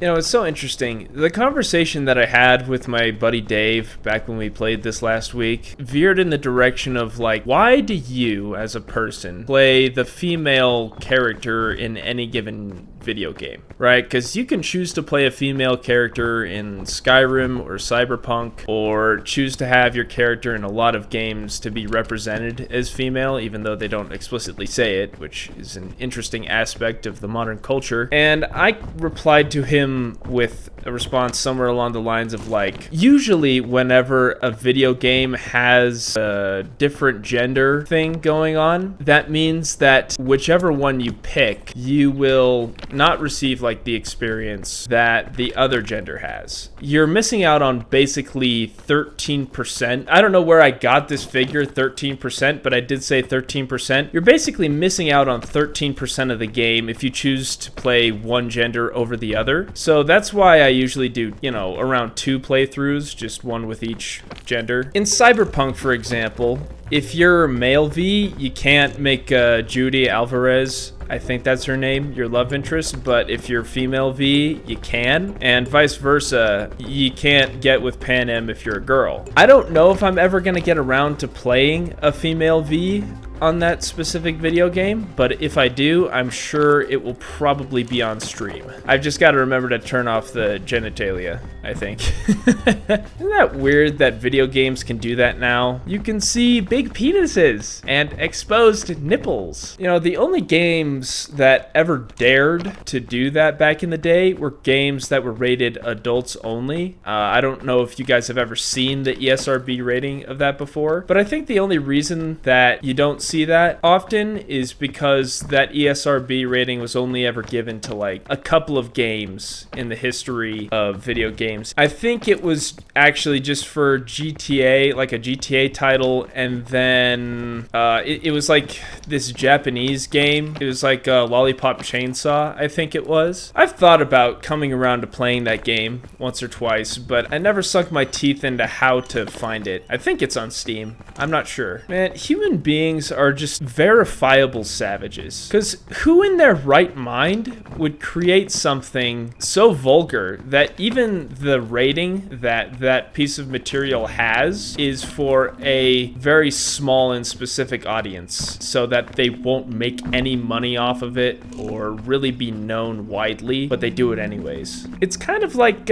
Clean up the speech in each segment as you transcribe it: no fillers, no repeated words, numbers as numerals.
You know, it's so interesting. The conversation that I had with my buddy Dave back when we played this last week veered in the direction of like, why do you, as a person, play the female character in any given video game, right? Because you can choose to play a female character in Skyrim or Cyberpunk, or choose to have your character in a lot of games to be represented as female, even though they don't explicitly say it, which is an interesting aspect of the modern culture. And I replied to him with a response somewhere along the lines of like, usually whenever a video game has a different gender thing going on, that means that whichever one you pick, you will not receive like the experience that the other gender has. You're missing out on basically 13%. I don't know where I got this figure, 13%, but I did say 13%. You're basically missing out on 13% of the game if you choose to play one gender over the other. So that's why I usually do, you know, around 2 playthroughs, just one with each gender. In Cyberpunk, for example, if you're male V, you can't make Judy Alvarez, I think that's her name, your love interest, but if you're female V, you can, and vice versa, you can't get with Pan Am if you're a girl. I don't know if I'm ever gonna get around to playing a female V on that specific video game, but if I do, I'm sure it will probably be on stream. I've just got to remember to turn off the genitalia, I think. Isn't that weird that video games can do that now? You can see big penises and exposed nipples. You know, the only games that ever dared to do that back in the day were games that were rated adults only. I don't know if you guys have ever seen the ESRB rating of that before, but I think the only reason that you don't see that often is because that ESRB rating was only ever given to like a couple of games in the history of video games. I think it was actually just for GTA, like a GTA title, and then it was like this Japanese game. It was like Lollipop Chainsaw, I think it was. I've thought about coming around to playing that game once or twice, but I never sunk my teeth into how to find it. I think it's on Steam. I'm not sure. Man, human beings are just verifiable savages. Because who in their right mind would create something so vulgar that even the rating that that piece of material has is for a very small and specific audience, so that they won't make any money off of it or really be known widely, but they do it anyways. It's kind of like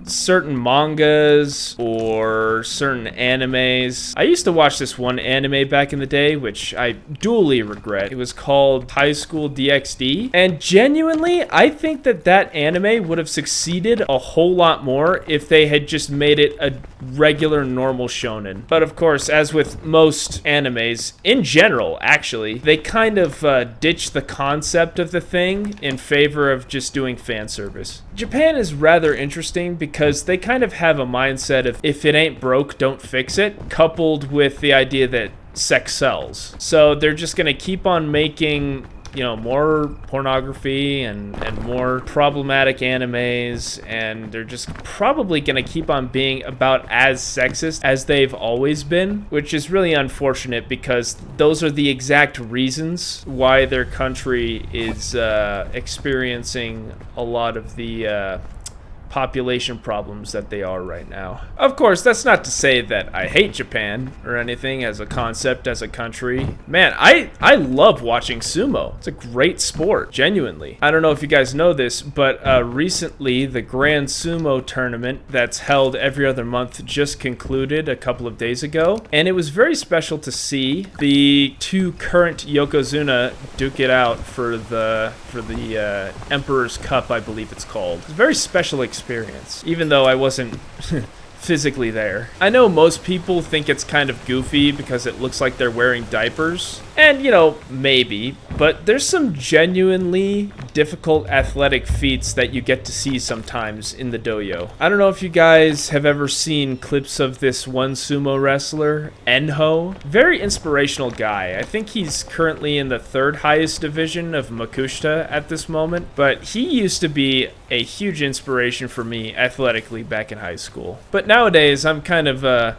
certain mangas or certain animes. I used to watch this one anime back in the day, which I duly regret. It was called High School DxD, and genuinely, I think that that anime would have succeeded a whole lot more if they had just made it a regular normal shonen. But of course, as with most animes, in general, actually, they kind of ditch the concept of the thing in favor of just doing fan service. Japan is rather interesting because they kind of have a mindset of if it ain't broke, don't fix it, coupled with the idea that sex sells. So they're just gonna keep on making, you know, more pornography and more problematic animes, and they're just probably gonna keep on being about as sexist as they've always been, which is really unfortunate because those are the exact reasons why their country is experiencing a lot of the population problems that they are right now. Of course, that's not to say that I hate Japan or anything as a concept, as a country. Man, I love watching sumo. It's a great sport, genuinely. I don't know if you guys know this, but recently the Grand Sumo tournament that's held every other month just concluded a couple of days ago, and it was very special to see the 2 current Yokozuna duke it out for the Emperor's Cup, I believe it's called. It's a very special experience, even though I wasn't physically there. I know most people think it's kind of goofy because it looks like they're wearing diapers, and you know, maybe, but there's some genuinely difficult athletic feats that you get to see sometimes in the dojo. I don't know if you guys have ever seen clips of this one sumo wrestler, Enho. Very inspirational guy. I think he's currently in the 3rd highest division of Makushita at this moment, but he used to be a huge inspiration for me athletically back in high school. But nowadays, I'm kind of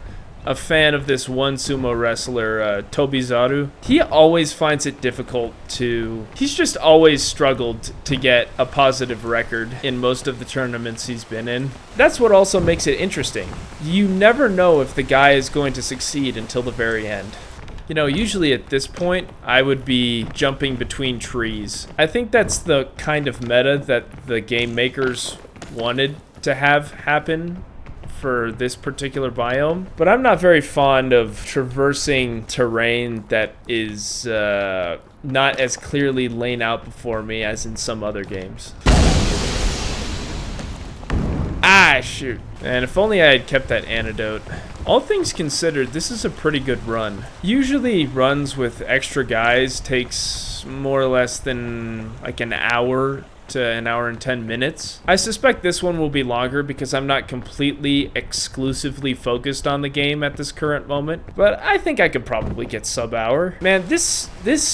a fan of this one sumo wrestler, Tobizaru. He always finds it difficult he's just always struggled to get a positive record in most of the tournaments he's been in. That's what also makes it interesting. You never know if the guy is going to succeed until the very end. You know, usually at this point, I would be jumping between trees. I think that's the kind of meta that the game makers wanted to have happen for this particular biome. But I'm not very fond of traversing terrain that is not as clearly laid out before me as in some other games. Ah, shoot. And if only I had kept that antidote. All things considered, this is a pretty good run. Usually runs with extra guys takes more or less than like an hour to an hour and 10 minutes. I suspect this one will be longer because I'm not completely exclusively focused on the game at this current moment, but I think I could probably get sub-hour. Man, this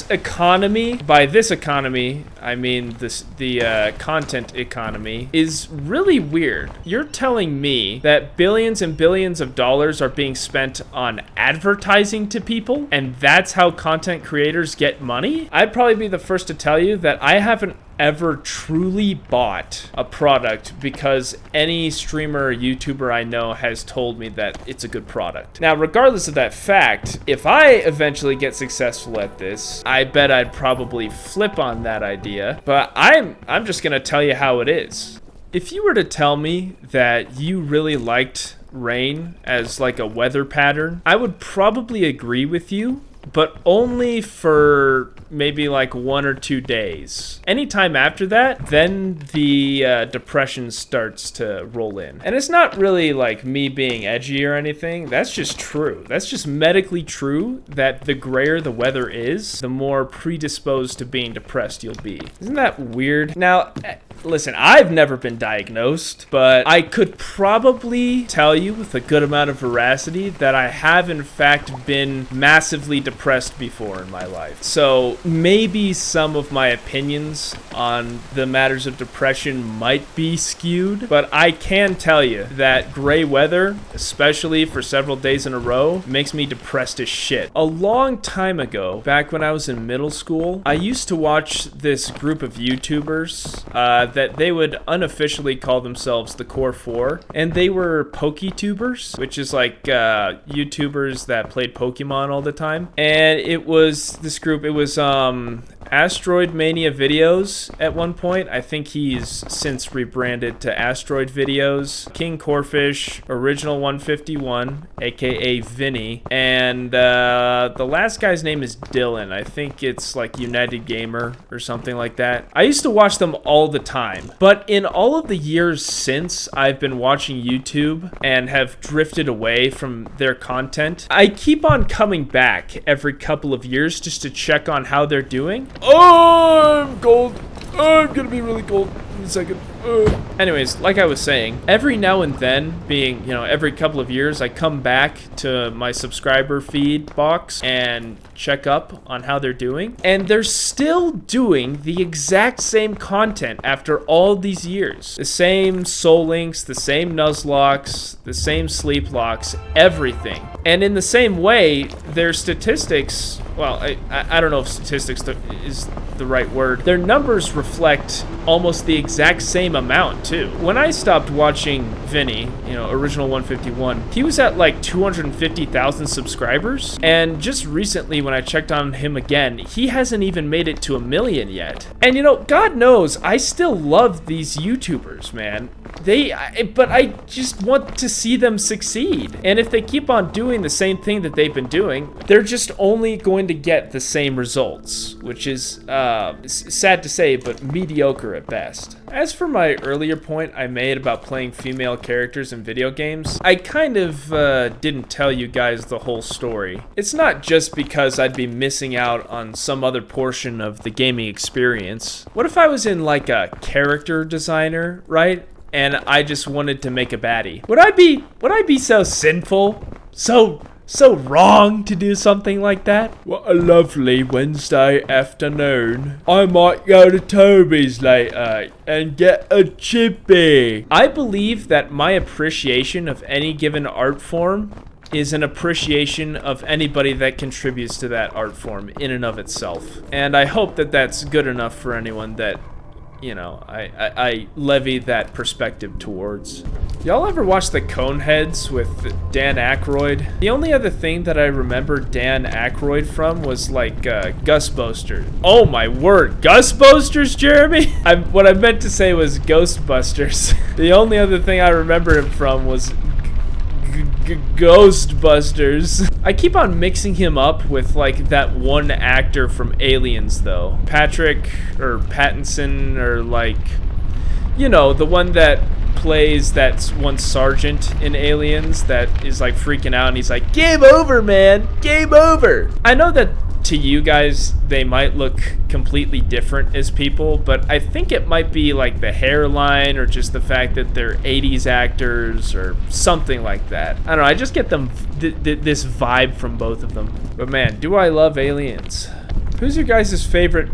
economy, by this economy, I mean the content economy, is really weird. You're telling me that billions and billions of dollars are being spent on advertising to people, and that's how content creators get money? I'd probably be the first to tell you that I haven't ever truly bought a product because any streamer or YouTuber I know has told me that it's a good product. Now, regardless of that fact, if I eventually get successful at this, I bet I'd probably flip on that idea, but I'm just gonna tell you how it is. If you were to tell me that you really liked rain as like a weather pattern, I would probably agree with you, but only for maybe like 1 or 2 days. Anytime after that, then the depression starts to roll in. And it's not really like me being edgy or anything. That's just true. That's just medically true that the grayer the weather is, the more predisposed to being depressed you'll be. Isn't that weird? Now, listen, I've never been diagnosed, but I could probably tell you with a good amount of veracity that I have in fact been massively depressed before in my life. So maybe some of my opinions on the matters of depression might be skewed, but I can tell you that gray weather, especially for several days in a row, makes me depressed as shit. A long time ago, back when I was in middle school, I used to watch this group of YouTubers that they would unofficially call themselves the Core 4, and they were PokeTubers, which is like YouTubers that played Pokemon all the time. And it was this group, it was Asteroid Mania Videos at one point. I think he's since rebranded to Asteroid Videos. King Corfish, Original 151, aka Vinny, and the last guy's name is Dylan. I think it's like United Gamer or something like that. I used to watch them all the time, but in all of the years since I've been watching YouTube and have drifted away from their content, I keep on coming back every couple of years just to check on how they're doing. Oh, I'm cold. Oh, I'm gonna be really cold in a second. Anyways, like I was saying, every now and then, being, you know, every couple of years, I come back to my subscriber feed box and check up on how they're doing. And they're still doing the exact same content after all these years. The same soul links, the same nuzlocks, the same sleep locks, everything. And in the same way, their statistics, well, I don't know if statistics is the right word. Their numbers reflect almost the exact same amount too. When I stopped watching Vinny, you know, Original 151, he was at like 250,000 subscribers. And just recently when I checked on him again, he hasn't even made it to 1 million yet. And you know, God knows, I still love these YouTubers, man. But I just want to see them succeed. And if they keep on doing the same thing that they've been doing, they're just only going to get the same results, which is sad to say, but mediocre at best. As for my earlier point I made about playing female characters in video games, I kind of didn't tell you guys the whole story. It's not just because I'd be missing out on some other portion of the gaming experience. What if I was in like a character designer, right? And I just wanted to make a baddie. Would I be so sinful? So wrong to do something like that? What a lovely Wednesday afternoon. I might go to Toby's later and get a chippy. I believe that my appreciation of any given art form is an appreciation of anybody that contributes to that art form in and of itself. And I hope that that's good enough for anyone that, you know, I levy that perspective towards. Y'all ever watch the Coneheads with Dan Aykroyd? The only other thing that I remember Dan Aykroyd from was like Ghostbusters. Oh my word, Ghostbusters, Jeremy? What I meant to say was Ghostbusters. The only other thing I remember him from was Ghostbusters. I keep on mixing him up with like that one actor from Aliens though. Patrick or Pattinson, or like, you know, the one that plays that one sergeant in Aliens that is like freaking out and he's like, game over, man, game over. I know that to you guys they might look completely different as people, but I think it might be like the hairline or just the fact that they're 80s actors or something like that. I don't know, I just get them this vibe from both of them. But man, do I love Aliens. Who's your guys' favorite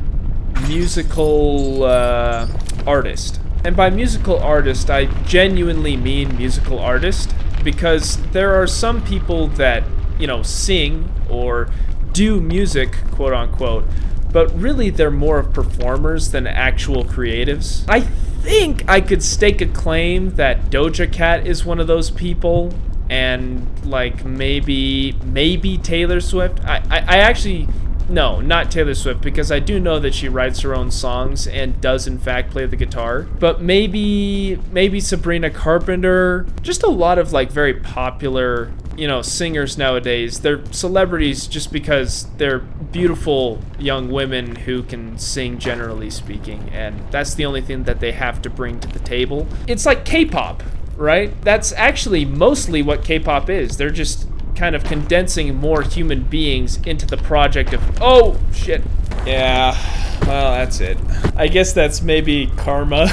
musical artist? And by musical artist, I genuinely mean musical artist, because there are some people that, you know, sing or do music, quote unquote, but really they're more of performers than actual creatives. I think I could stake a claim that Doja Cat is one of those people, and like maybe Taylor Swift. I actually, no, not Taylor Swift, because I do know that she writes her own songs and does in fact play the guitar. But maybe Sabrina Carpenter. Just a lot of like very popular, you know, singers nowadays. They're celebrities just because they're beautiful young women who can sing, generally speaking, and that's the only thing that they have to bring to the table. It's like K-pop, right? That's actually mostly what K-pop is. They're just kind of condensing more human beings into the project of, oh shit. Yeah, well, that's it. I guess that's maybe karma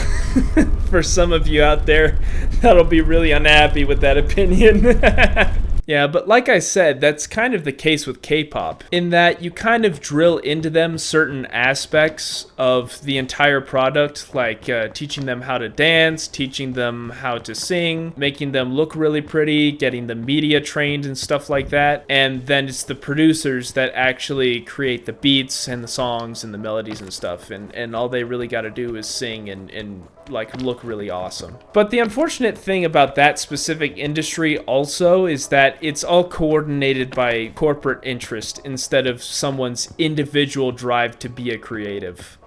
for some of you out there that'll be really unhappy with that opinion. Yeah, but like I said, that's kind of the case with K-pop, in that you kind of drill into them certain aspects of the entire product, like teaching them how to dance, teaching them how to sing, making them look really pretty, getting the media trained and stuff like that, and then it's the producers that actually create the beats and the songs and the melodies and stuff, and all they really got to do is sing and like look really awesome. But the unfortunate thing about that specific industry also is that it's all coordinated by corporate interest instead of someone's individual drive to be a creative.